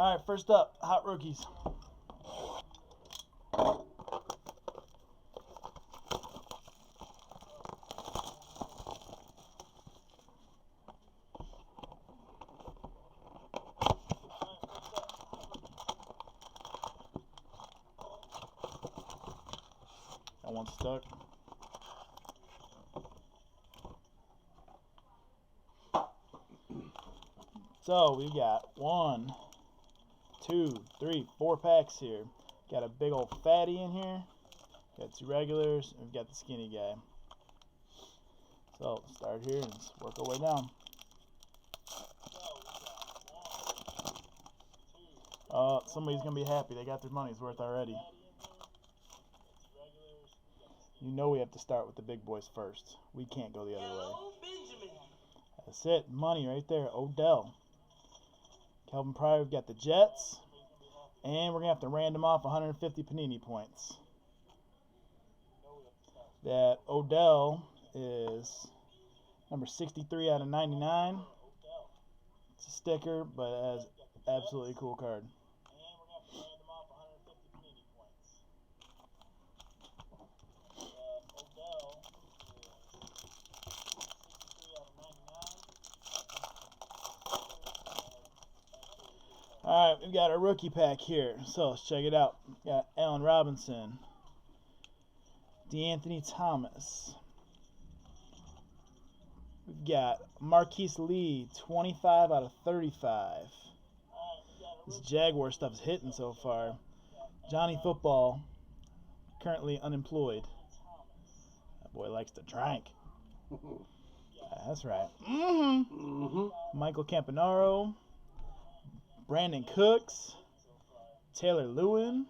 All right, first up, hot rookies. That one's stuck. So we got 1, 2, 3, 4 packs here. Got a big old fatty in here. Got 2 regulars, and we've got the skinny guy. So start here and let's work our way down. Somebody's gonna be happy. They got their money's worth already. You know we have to start with the big boys first. We can't go the other way. That's it. Money right there. Odell. Kelvin Pryor, we've got the Jets. And we're going to have to random off 150 Panini points. That Odell is number 63 out of 99. It's a sticker, but it has absolutely cool card. Alright, we've got our rookie pack here. So let's check it out. We've got Allen Robinson, DeAnthony Thomas. We've got Marquise Lee, 25 out of 35. This Jaguar stuff is hitting so far. Johnny Football, currently unemployed. That boy likes to drink. That's right. Michael Campanaro, Brandon Cooks, Taylor Lewin,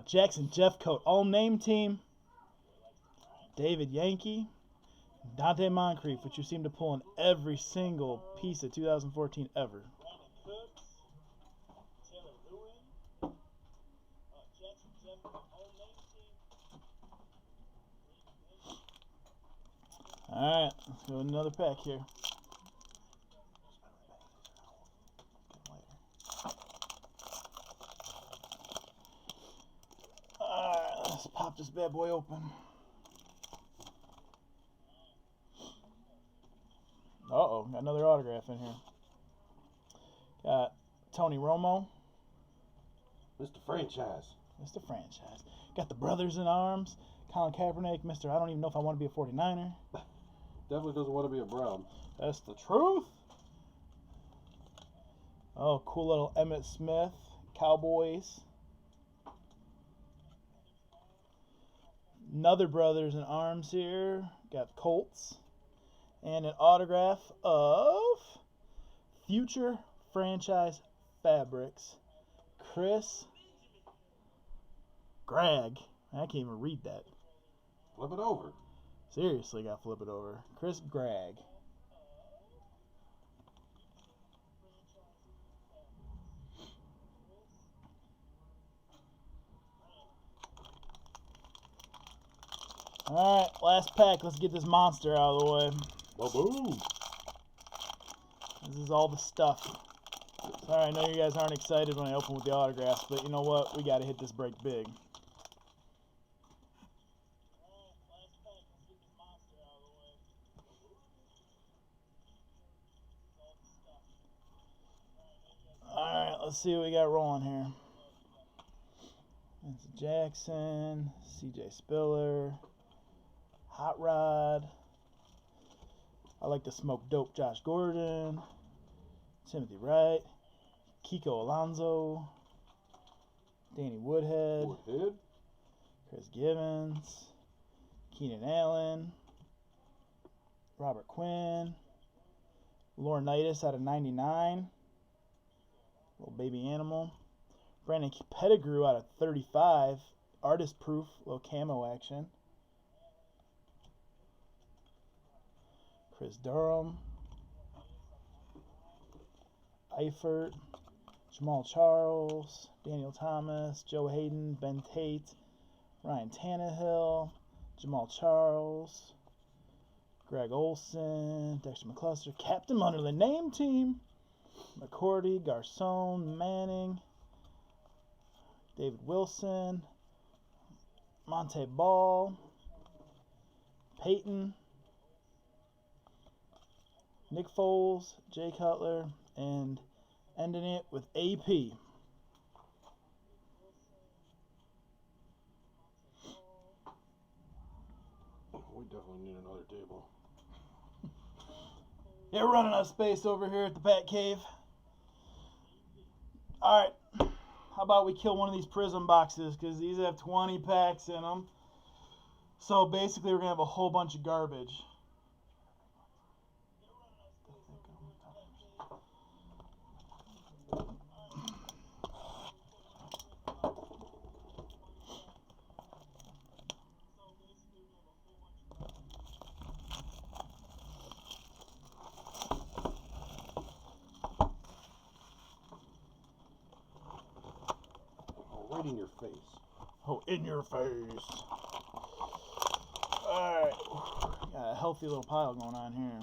Jackson Jeffcoat, all-name team, David Yankee, Dante Moncrief, which you seem to pull in every single piece of 2014 ever. Alright, let's go with another pack here. Alright, let's pop this bad boy open. Uh-oh, got another autograph in here. Got Tony Romo. Mr. Franchise. Mr. Franchise. Got the brothers in arms. Colin Kaepernick, Mr. I don't even know if I want to be a 49er. Definitely doesn't want to be a Brown. That's the truth. Oh, cool little Emmitt Smith. Cowboys. Another brothers in arms here. Got Colts. And an autograph of Future Franchise Fabrics, Chris Gregg. I can't even read that. Flip it over. Seriously, got to flip it over. Chris Gregg. Alright, last pack. Let's get this monster out of the way. Ba-boom. This is all the stuff. Sorry, I know you guys aren't excited when I open with the autographs, but you know what? We got to hit this break big. Alright, let's see what we got rolling here. It's Jackson, CJ Spiller, Hot Rod. I like to smoke dope. Josh Gordon, Timothy Wright, Kiko Alonso, Danny Woodhead, Chris Givens, Keenan Allen, Robert Quinn, Laurinaitis out of 99, little baby animal, Brandon Pettigrew out of 35, artist proof, little camo action. Chris Durham, Eifert, Jamal Charles, Daniel Thomas, Joe Hayden, Ben Tate, Ryan Tannehill, Jamal Charles, Greg Olson, Dexter McCluster, Captain under the name team, McCourty, Garcon, Manning, David Wilson, Monte Ball, Peyton, Nick Foles, Jay Cutler, and ending it with AP. We definitely need another table. Yeah, we're running out of space over here at the Bat Cave. Alright, how about we kill one of these Prizm boxes, because these have 20 packs in them. So basically we're going to have a whole bunch of garbage. Right in your face. Oh, in your face. Alright. Got a healthy little pile going on here.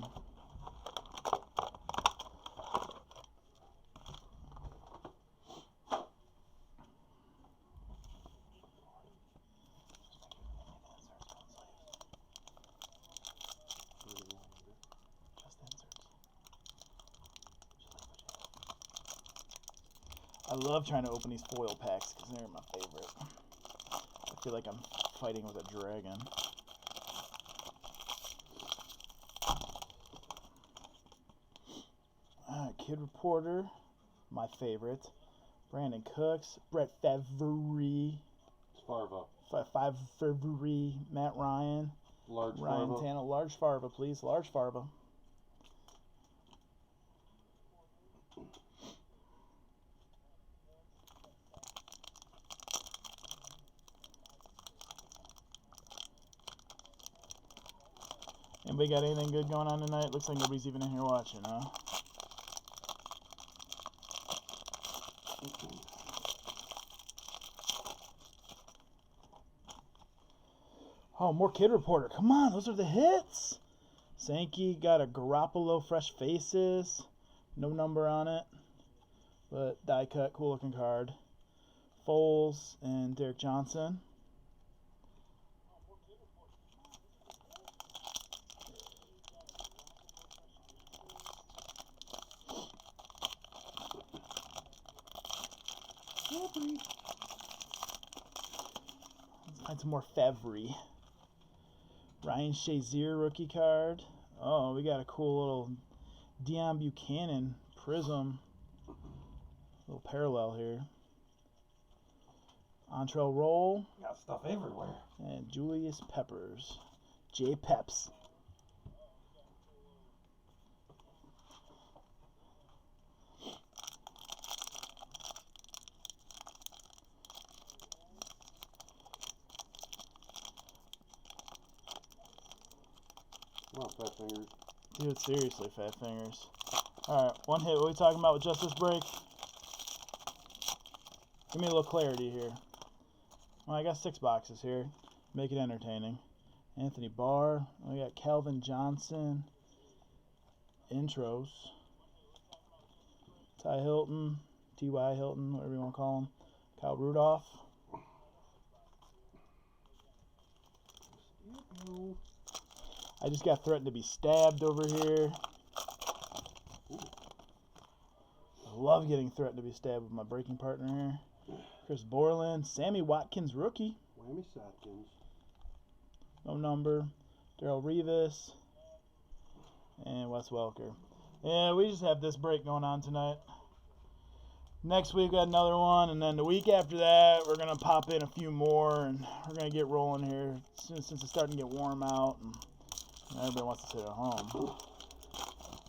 I love trying to open these foil packs because they're my favorite. I feel like I'm fighting with a dragon. Kid Reporter, my favorite. Brandon Cooks, Brett Favre, Farva. Favre, Matt Ryan, Large Ryan Farva. Tannehill, large Farva, please, large Farva. Anybody got anything good going on tonight? Looks like nobody's even in here watching, huh? Oh, more Kid Reporter. Come on, those are the hits. Sankey got a Garoppolo Fresh Faces. No number on it, but die cut, cool looking card. Foles and Derek Johnson. Let's find some more Favre. Ryan Shazier rookie card. Oh, we got a cool little Deion Buchanan Prizm. Little parallel here. Entrell Roll. Got stuff everywhere. And Julius Peppers. J Peps. Come on, fat fingers. Dude, seriously, fat fingers. Alright, one hit. What are we talking about with Justice Break? Give me a little clarity here. Well, I got 6 boxes here. Make it entertaining. Anthony Barr. We got Calvin Johnson. Intros. Ty Hilton. T.Y. Hilton, whatever you want to call him. Kyle Rudolph. I just got threatened to be stabbed over here. I love getting threatened to be stabbed with my breaking partner here. Chris Borland. Sammy Watkins, rookie. Whammy Satkins. No number. Darrell Revis. And Wes Welker. Yeah, we just have this break going on tonight. Next week we got another one, and then the week after that we're gonna pop in a few more, and we're gonna get rolling here since it's starting to get warm out, and everybody wants to sit at home.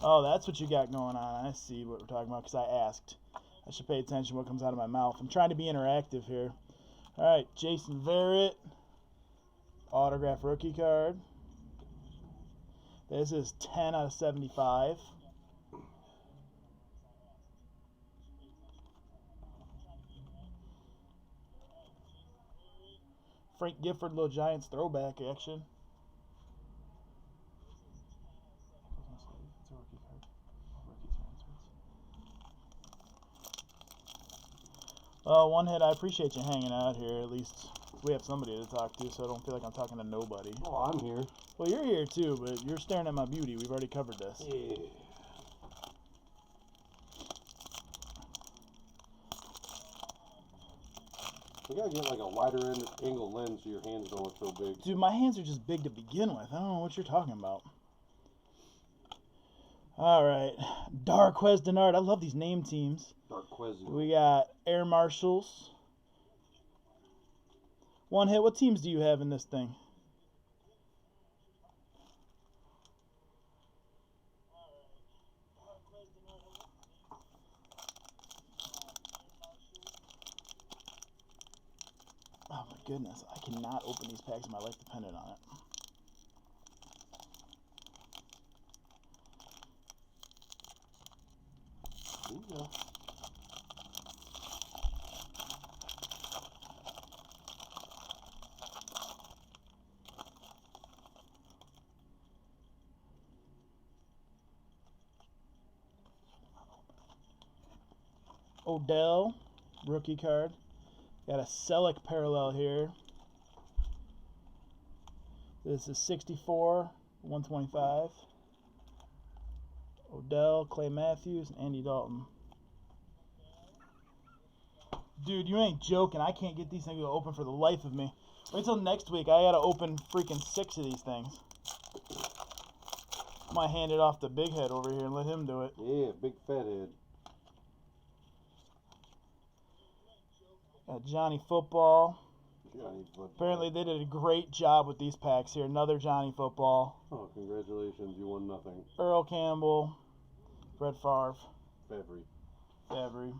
Oh, that's what you got going on. I see what we're talking about because I asked. I should pay attention to what comes out of my mouth. I'm trying to be interactive here. All right, Jason Verrett, autograph rookie card. This is 10 out of 75. Frank Gifford, little Giants throwback action. Well, one hit, I appreciate you hanging out here. At least we have somebody to talk to, so I don't feel like I'm talking to nobody. Oh, I'm here. Well, you're here too, but you're staring at my beauty. We've already covered this. Yeah. You gotta get like a wider angle lens so your hands don't look so big. Dude, my hands are just big to begin with. I don't know what you're talking about. All right, Darquez Denard. I love these name teams. Darquez. We got Air Marshals. One hit. What teams do you have in this thing? Oh my goodness, I cannot open these packs. My life depended on it. Yeah. Odell, rookie card. Got a Selleck parallel here. This is 64, 125. Odell, Clay Matthews, and Andy Dalton. Dude, you ain't joking. I can't get these things to open for the life of me. Wait till next week. I gotta open freaking 6 of these things. Might hand it off to Big Head over here and let him do it. Yeah, big fat head. Got Johnny Football. Johnny Football. Apparently they did a great job with these packs here. Another Johnny Football. Oh, congratulations. You won nothing. Earl Campbell. Brett Favre. Fabry.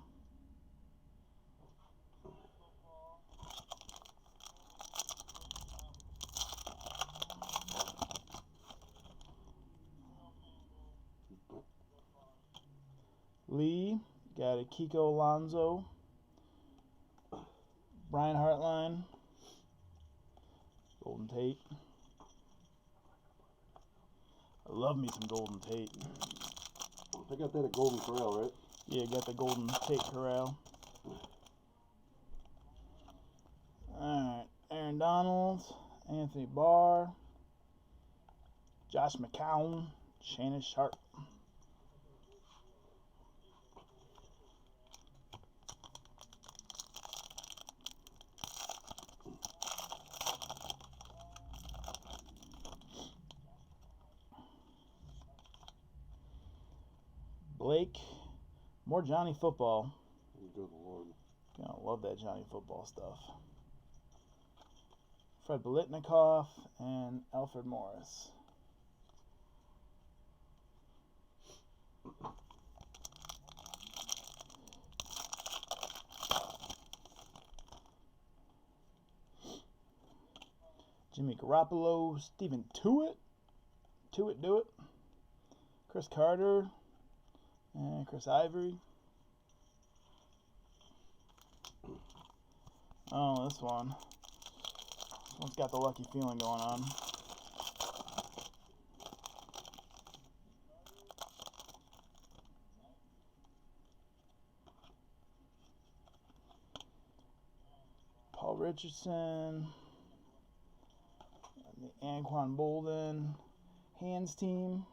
Lee. Got a Kiko Alonso. Brian Hartline. Golden Tate. I love me some Golden Tate. I got that at Golden Corral, right? Yeah, got the Golden Tate Corral. Alright, Aaron Donald, Anthony Barr, Josh McCown, Shannon Sharp. Blake, more Johnny Football. Good Lord. I love that Johnny Football stuff. Fred Biletnikoff and Alfred Morris. Jimmy Garoppolo, Stephen Tuitt. Tuitt do it. Chris Carter. And Chris Ivory. Oh, this one. This one's got the lucky feeling going on. Paul Richardson. The Anquan Bolden. Hands team.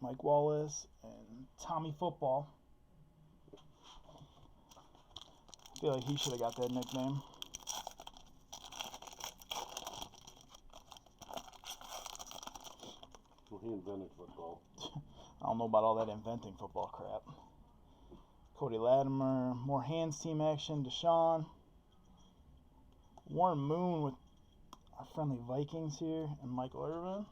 Mike Wallace and Tommy Football. I feel like he should have got that nickname. Well, he invented football. I don't know about all that inventing football crap. Cody Latimer, more hands team action. Deshaun. Warren Moon with our friendly Vikings here, and Michael Irvin.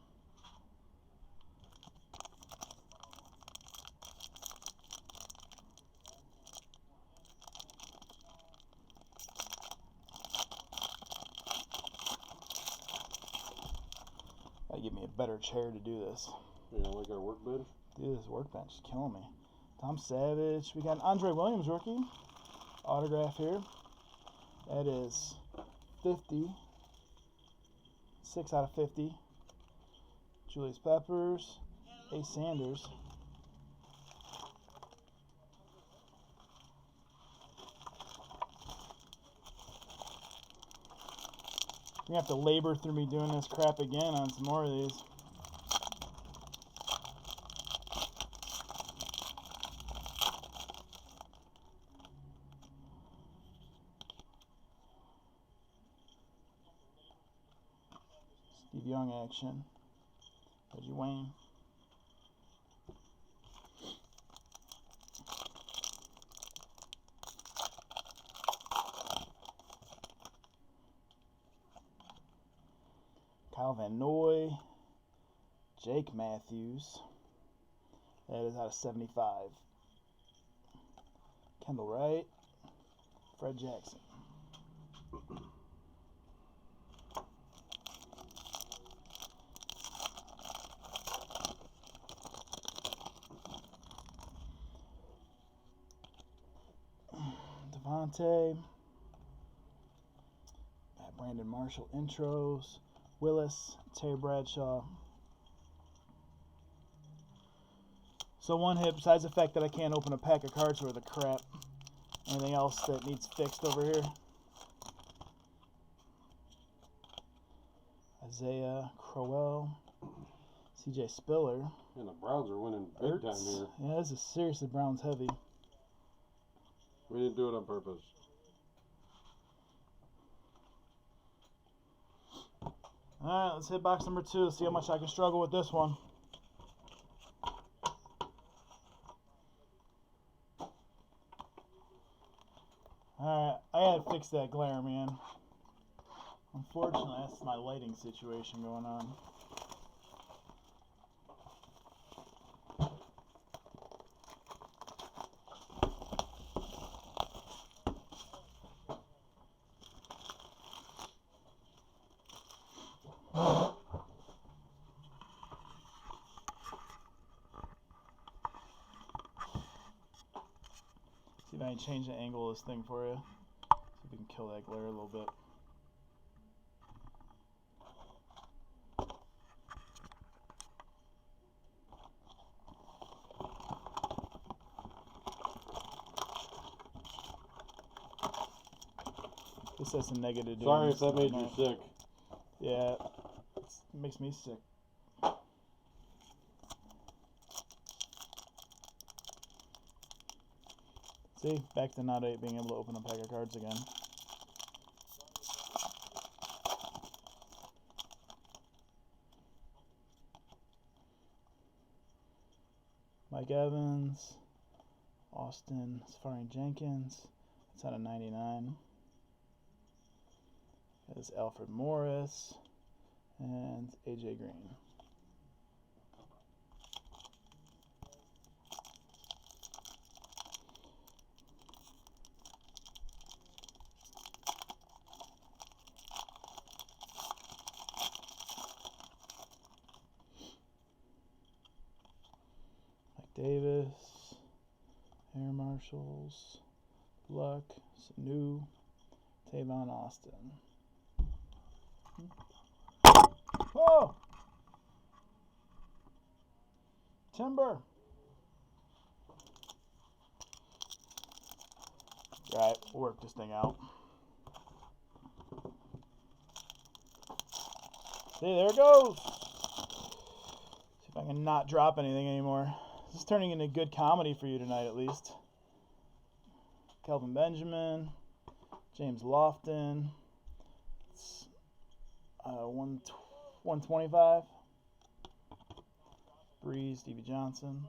Gotta give me a better chair to do this. Yeah, like our workbench? Dude, this workbench is killing me. Tom Savage. We got an Andre Williams rookie. Autograph here. That is 50. 6 out of 50. Julius Peppers. Ace Sanders. You're going to have to labor through me doing this crap again on some more of these. Steve Young action. Reggie Wayne. Kyle Van Noy. Jake Matthews. That is out of 75. Kendall Wright. Fred Jackson. Devontae. Brandon Marshall intros. Willis. Terry Bradshaw. So one hit, besides the fact that I can't open a pack of cards worth of crap. Anything else that needs fixed over here? Isaiah Crowell. CJ Spiller. And the Browns are winning big time here. Yeah, this is seriously Browns heavy. We didn't do it on purpose. Alright, let's hit box number 2. See how much I can struggle with this one. Alright, I gotta fix that glare, man. Unfortunately, that's my lighting situation going on. See if I can change the angle of this thing for you. See if we can kill that glare a little bit. This has some negative. Sorry if that made you sick. Yeah, it makes me sick. See, back to not being able to open a pack of cards again. Mike Evans, Austin, Safari Jenkins. That's out of 99. There's Alfred Morris and AJ Green. Davis, Air Marshals, Luck, Sanu, Tavon Austin. Whoa! Timber! Right, we'll work this thing out. See, there it goes! See if I can not drop anything anymore. This is turning into good comedy for you tonight, at least. Kelvin Benjamin, James Lofton. It's 125. Breeze, Stevie Johnson.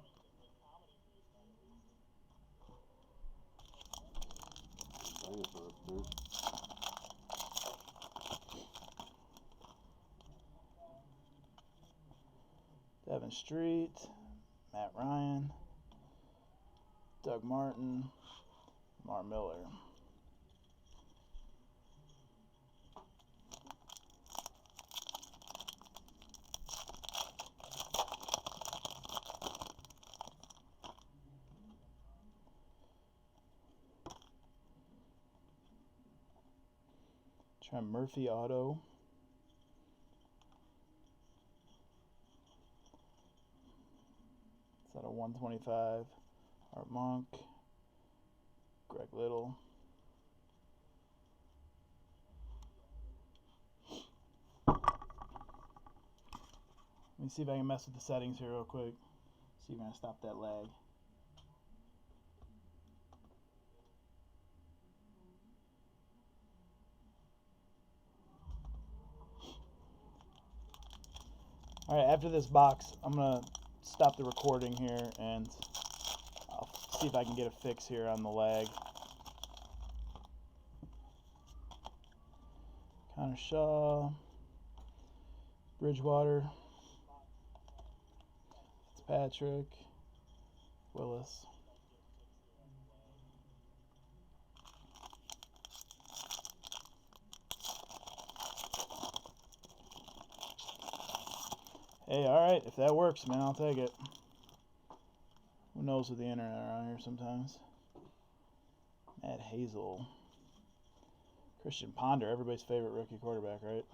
Devin Street. Matt Ryan, Doug Martin, Mar Miller. Trent Murphy auto. Out of 125, Art Monk, Greg Little. Let me see if I can mess with the settings here real quick. See if I can stop that lag. Alright, after this box, I'm going to stop the recording here and I'll see if I can get a fix here on the lag. Connor Shaw, Bridgewater, Fitzpatrick, Willis. Hey, alright, if that works, man, I'll take it. Who knows with the internet around here sometimes. Matt Hazel. Christian Ponder, everybody's favorite rookie quarterback, right?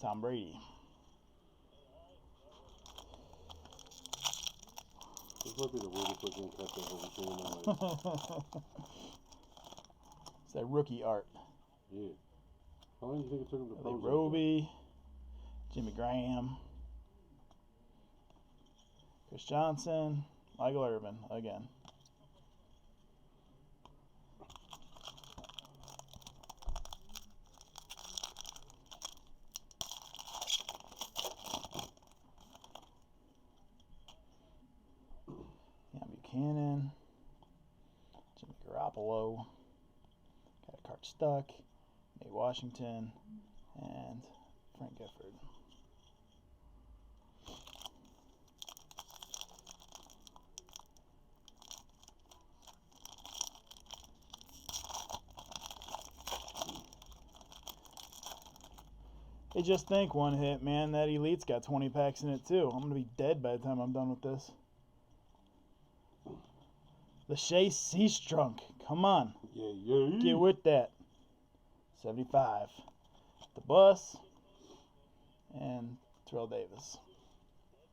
Tom Brady. This might be the weirdest looking catch I've ever seen in my life. It's that rookie art. Yeah. How long do you think it took him to Ellie pose? Roby, Jimmy Graham, Chris Johnson, Michael Irvin again. Buchanan, Jimmy Garoppolo, got a card stuck, Nate Washington, and Frank Gifford. Hey, just think, one hit, man. That Elite's got 20 packs in it, too. I'm going to be dead by the time I'm done with this. The Shea Seastrunk. Come on. Yeah. Get with that. 75. The Bus. And Terrell Davis.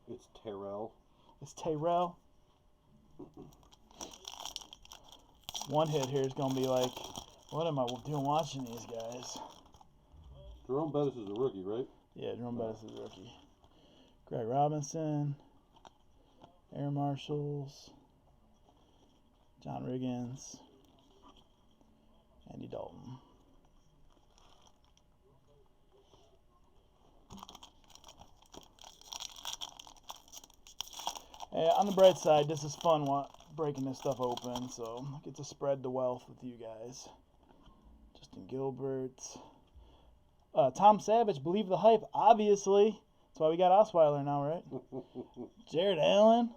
It's Terrell. It's Terrell. One hit here is going to be like, what am I doing watching these guys? Jerome Bettis is a rookie, right? Yeah, Jerome Bettis is a rookie. Greg Robinson. Air Marshals. John Riggins, Andy Dalton. Hey, on the bright side, this is fun breaking this stuff open, so I get to spread the wealth with you guys. Justin Gilbert. Tom Savage, believe the hype, obviously. That's why we got Osweiler now, right? Jared Allen.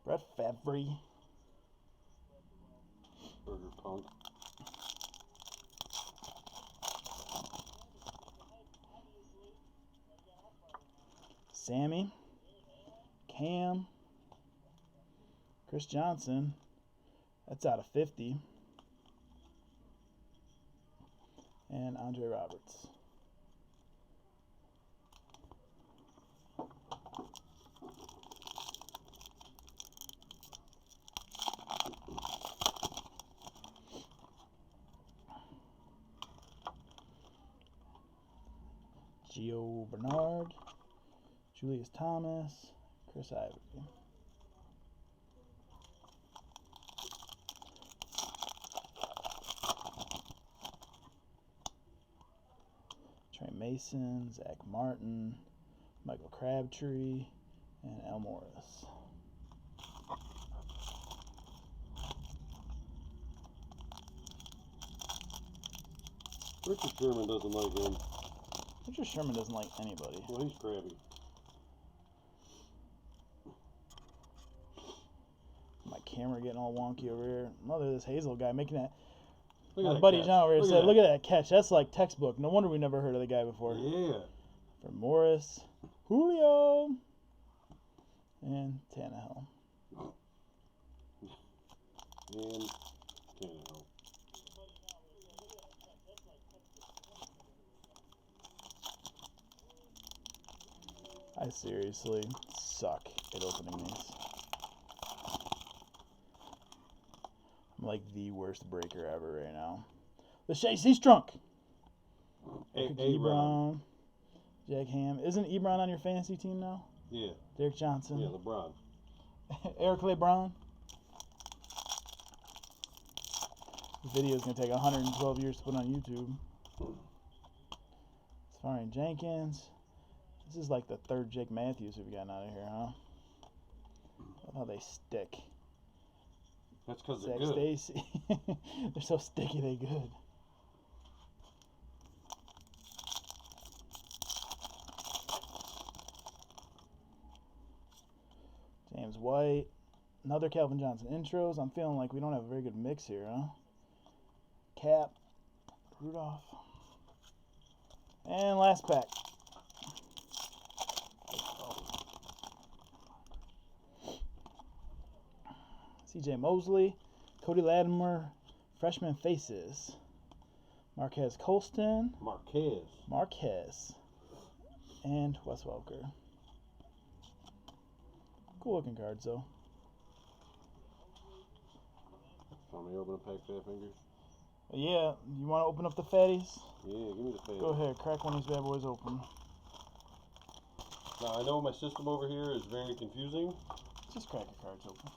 Brett Favre. Burger Punk. Sammy, Cam, Chris Johnson, that's out of 50, and Andre Roberts. Gio Bernard, Julius Thomas, Chris Ivory. Trey Mason, Zach Martin, Michael Crabtree, and Al Morris. Richard Sherman doesn't like him. Richard Sherman doesn't like anybody. Well, he's crabby. My camera getting all wonky over here. Mother, this Hazel guy making that. My buddy John over here said, look at that catch. That's like textbook. No wonder we never heard of the guy before. Yeah. For Morris, Julio, and Tannehill. And Tannehill. I seriously suck at opening these. I'm like the worst breaker ever right now. The Chase, he's drunk. Hey, Cookie Brown, Jag Ham. Isn't Ebron on your fantasy team now? Yeah. Derek Johnson. Yeah, LeBron. Eric LeBron. This video is going to take 112 years to put on YouTube. Safari Jenkins. This is like the third Jake Matthews we've gotten out of here, huh? Love how they stick. That's because they're Zach good. Stacy. They're so sticky, they good. James White. Another Calvin Johnson intros. I'm feeling like we don't have a very good mix here, huh? Cap. Rudolph. And last pack. CJ Mosley. Cody Latimer. Freshman faces. Marquez Colston. Marquez. And Wes Welker. Cool looking cards, though. Want me to open a pack, Fat Fingers? Yeah, you want to open up the fatties? Yeah, give me the fatties. Go ahead, crack one of these bad boys open. Now, I know my system over here is very confusing. Just crack your cards open.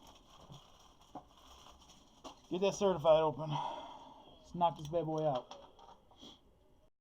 Get that certified open. Let's knock this bad boy out.